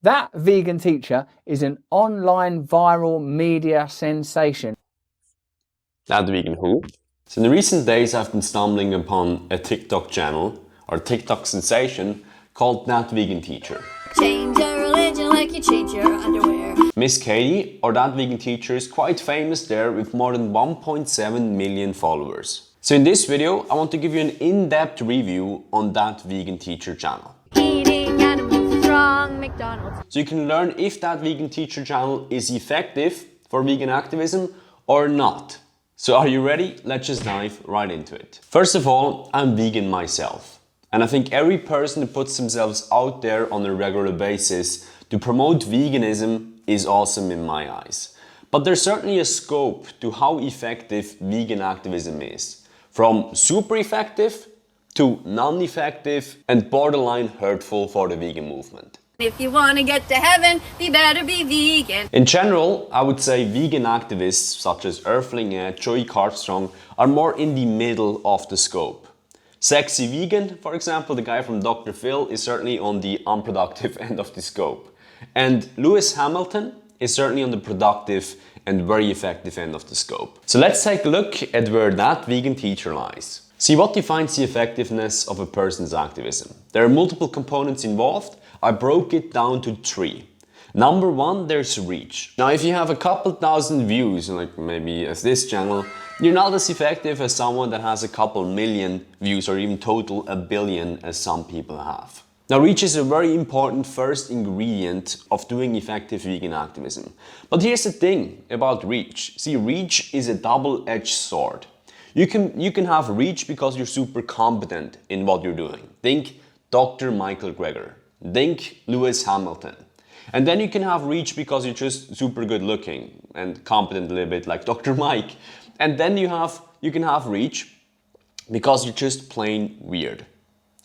That Vegan Teacher is an online viral media sensation. That Vegan who? So in the recent days I've been stumbling upon a TikTok channel or TikTok sensation called That Vegan Teacher. Change your religion like you change your underwear. Miss Katie, or That Vegan Teacher, is quite famous there with more than 1.7 million followers. So in this video I want to give you an in-depth review on That Vegan Teacher channel. Eating animals strong, McDonald's. So you can learn if That Vegan Teacher channel is effective for vegan activism or not. So are you ready? Let's just dive right into it. First of all, I'm vegan myself. And I think every person who puts themselves out there on a regular basis to promote veganism is awesome in my eyes. But there's certainly a scope to how effective vegan activism is. From super effective to non-effective and borderline hurtful for the vegan movement. If you want to get to heaven, you better be vegan. In general, I would say vegan activists such as Earthling, Joey Carbstrong are more in the middle of the scope. Sexy Vegan, for example, the guy from Dr. Phil, is certainly on the unproductive end of the scope. And Lewis Hamilton is certainly on the productive and very effective end of the scope. So let's take a look at where That Vegan Teacher lies. See, what defines the effectiveness of a person's activism? There are multiple components involved. I broke it down to 3. Number 1, there's reach. Now, if you have a couple thousand views, like maybe as this channel, you're not as effective as someone that has a couple million views or even total 1 billion as some people have. Now, reach is a very important first ingredient of doing effective vegan activism. But here's the thing about reach. See, reach is a double-edged sword. You can have reach because you're super competent in what you're doing. Think Dr. Michael Greger. Think Lewis Hamilton. And then you can have reach because you're just super good looking and competent a little bit like Dr. Mike. And then you can have reach because you're just plain weird.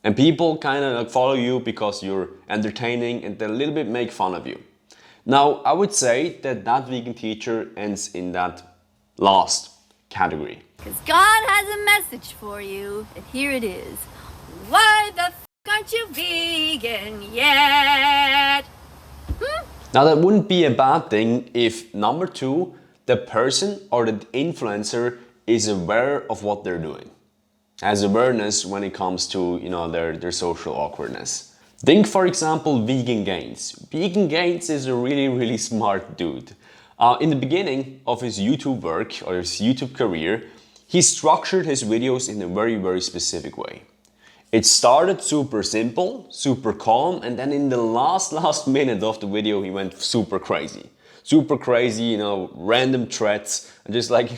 And people kind of follow you because you're entertaining and they a little bit make fun of you. Now, I would say that That Vegan Teacher ends in that last category. Because God has a message for you, and here it is. Why the f aren't you vegan yet? Now, that wouldn't be a bad thing if, number 2, the person or the influencer is aware of what they're doing. Has awareness when it comes to, their social awkwardness. Think, for example, Vegan Gains. Vegan Gains is a really, really smart dude. In the beginning of his YouTube work or his YouTube career, he structured his videos in a very, very specific way. It started super simple, super calm, and then in the last minute of the video, he went super crazy. Super crazy, random threats, and just like,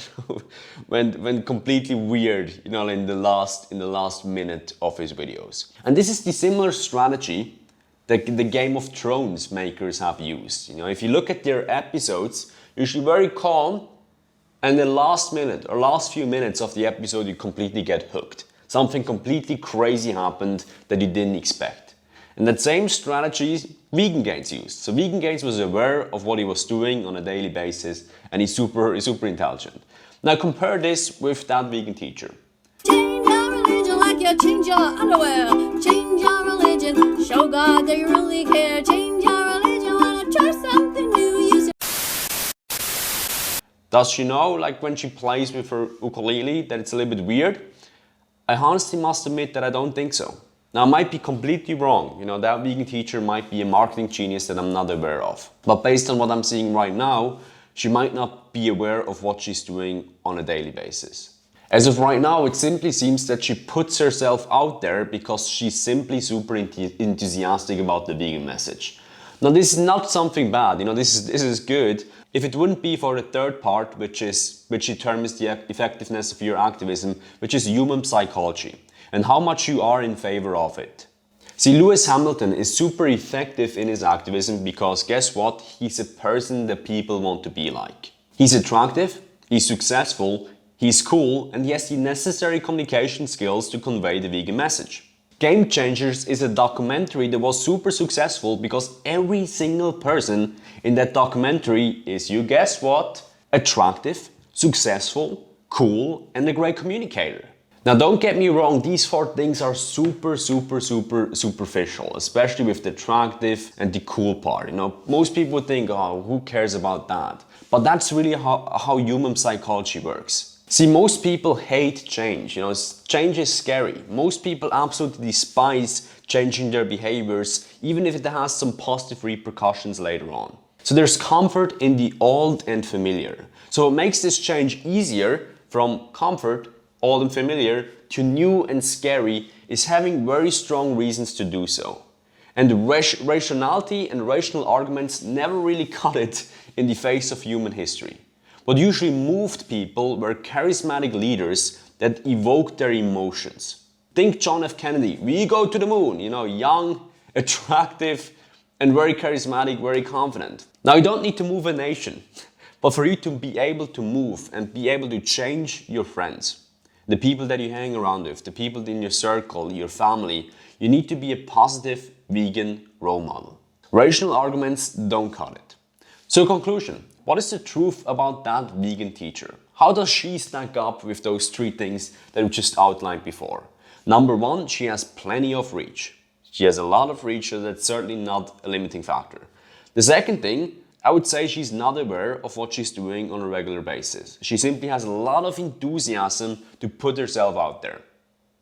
went completely weird, in the last minute of his videos. And this is the similar strategy that the Game of Thrones makers have used. If you look at their episodes, usually very calm, and the last minute or last few minutes of the episode, you completely get hooked. Something completely crazy happened that you didn't expect. And that same strategy Vegan Gains used. So Vegan Gains was aware of what he was doing on a daily basis, and he's super intelligent. Now compare this with That Vegan Teacher. Change your religion like you change your underwear. Change your religion, show God that you really care. Change your religion, wanna try something new. Does she know, like when she plays with her ukulele, that it's a little bit weird? I honestly must admit that I don't think so. Now, I might be completely wrong. That Vegan Teacher might be a marketing genius that I'm not aware of. But based on what I'm seeing right now, she might not be aware of what she's doing on a daily basis. As of right now, it simply seems that she puts herself out there because she's simply super enthusiastic about the vegan message. Now, this is not something bad. This is good. If it wouldn't be for the third part, which determines the effectiveness of your activism, which is human psychology, and how much you are in favor of it. See, Lewis Hamilton is super effective in his activism because guess what? He's a person that people want to be like. He's attractive, he's successful, he's cool, and he has the necessary communication skills to convey the vegan message. Game Changers is a documentary that was super successful because every single person in that documentary is, you guess what? Attractive, successful, cool, and a great communicator. Now don't get me wrong, these 4 things are super superficial, especially with the attractive and the cool part. You know, most people would think, oh, who cares about that? But that's really how human psychology works. See, most people hate change. You know, change is scary. Most people absolutely despise changing their behaviors, even if it has some positive repercussions later on. So there's comfort in the old and familiar. So what makes this change easier from comfort, old and familiar, to new and scary is having very strong reasons to do so. And rationality and rational arguments never really cut it in the face of human history. What usually moved people were charismatic leaders that evoked their emotions. Think John F. Kennedy, we go to the moon, you know, young, attractive, and very charismatic, very confident. Now you don't need to move a nation, but for you to be able to move and be able to change your friends, the people that you hang around with, the people in your circle, your family, you need to be a positive vegan role model. Rational arguments don't cut it. So conclusion, what is the truth about that vegan teacher? How does she stack up with those 3 things that we just outlined before? Number 1, she has plenty of reach. She has a lot of reach, so that's certainly not a limiting factor. The second thing, I would say she's not aware of what she's doing on a regular basis. She simply has a lot of enthusiasm to put herself out there.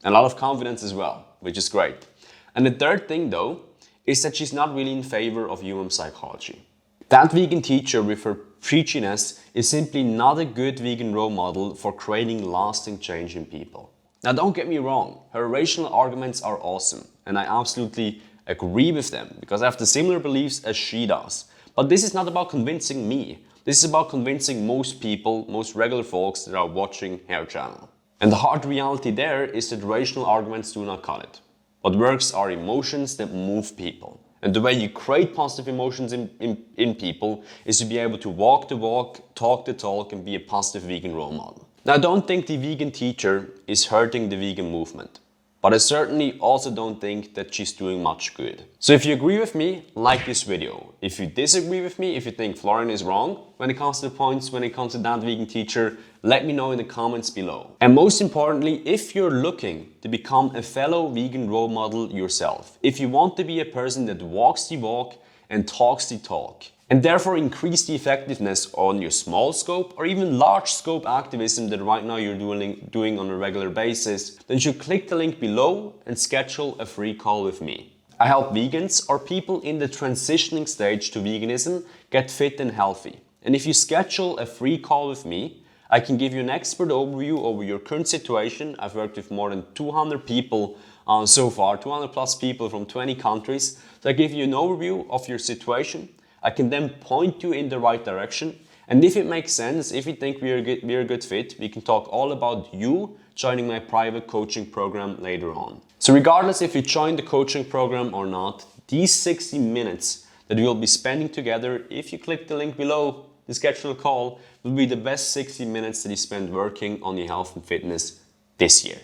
And a lot of confidence as well, which is great. And the third thing though, is that she's not really in favor of human psychology. That vegan teacher with her preachiness is simply not a good vegan role model for creating lasting change in people. Now don't get me wrong, her rational arguments are awesome and I absolutely agree with them because I have the similar beliefs as she does. But this is not about convincing me. This is about convincing most people, most regular folks that are watching her channel. And the hard reality there is that rational arguments do not cut it. What works are emotions that move people. And the way you create positive emotions in people is to be able to walk the walk, talk the talk, and be a positive vegan role model. Now, I don't think the vegan teacher is hurting the vegan movement, but I certainly also don't think that she's doing much good. So if you agree with me, like this video. If you disagree with me, if you think Florian is wrong when it comes to the points, when it comes to that vegan teacher, let me know in the comments below. And most importantly, if you're looking to become a fellow vegan role model yourself, if you want to be a person that walks the walk and talks the talk, and therefore increase the effectiveness on your small scope or even large scope activism that right now you're doing on a regular basis, then you should click the link below and schedule a free call with me. I help vegans or people in the transitioning stage to veganism get fit and healthy. And if you schedule a free call with me, I can give you an expert overview over your current situation. I've worked with more than 200 people so far, 200 plus people from 20 countries. So I give you an overview of your situation. I can then point you in the right direction. And if it makes sense, if you think we're a good fit, we can talk all about you joining my private coaching program later on. So regardless if you join the coaching program or not, these 60 minutes that we'll be spending together, if you click the link below, the schedule call, will be the best 60 minutes that you spend working on your health and fitness this year.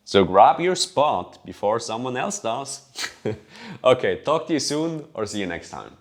So grab your spot before someone else does. Okay, talk to you soon or see you next time.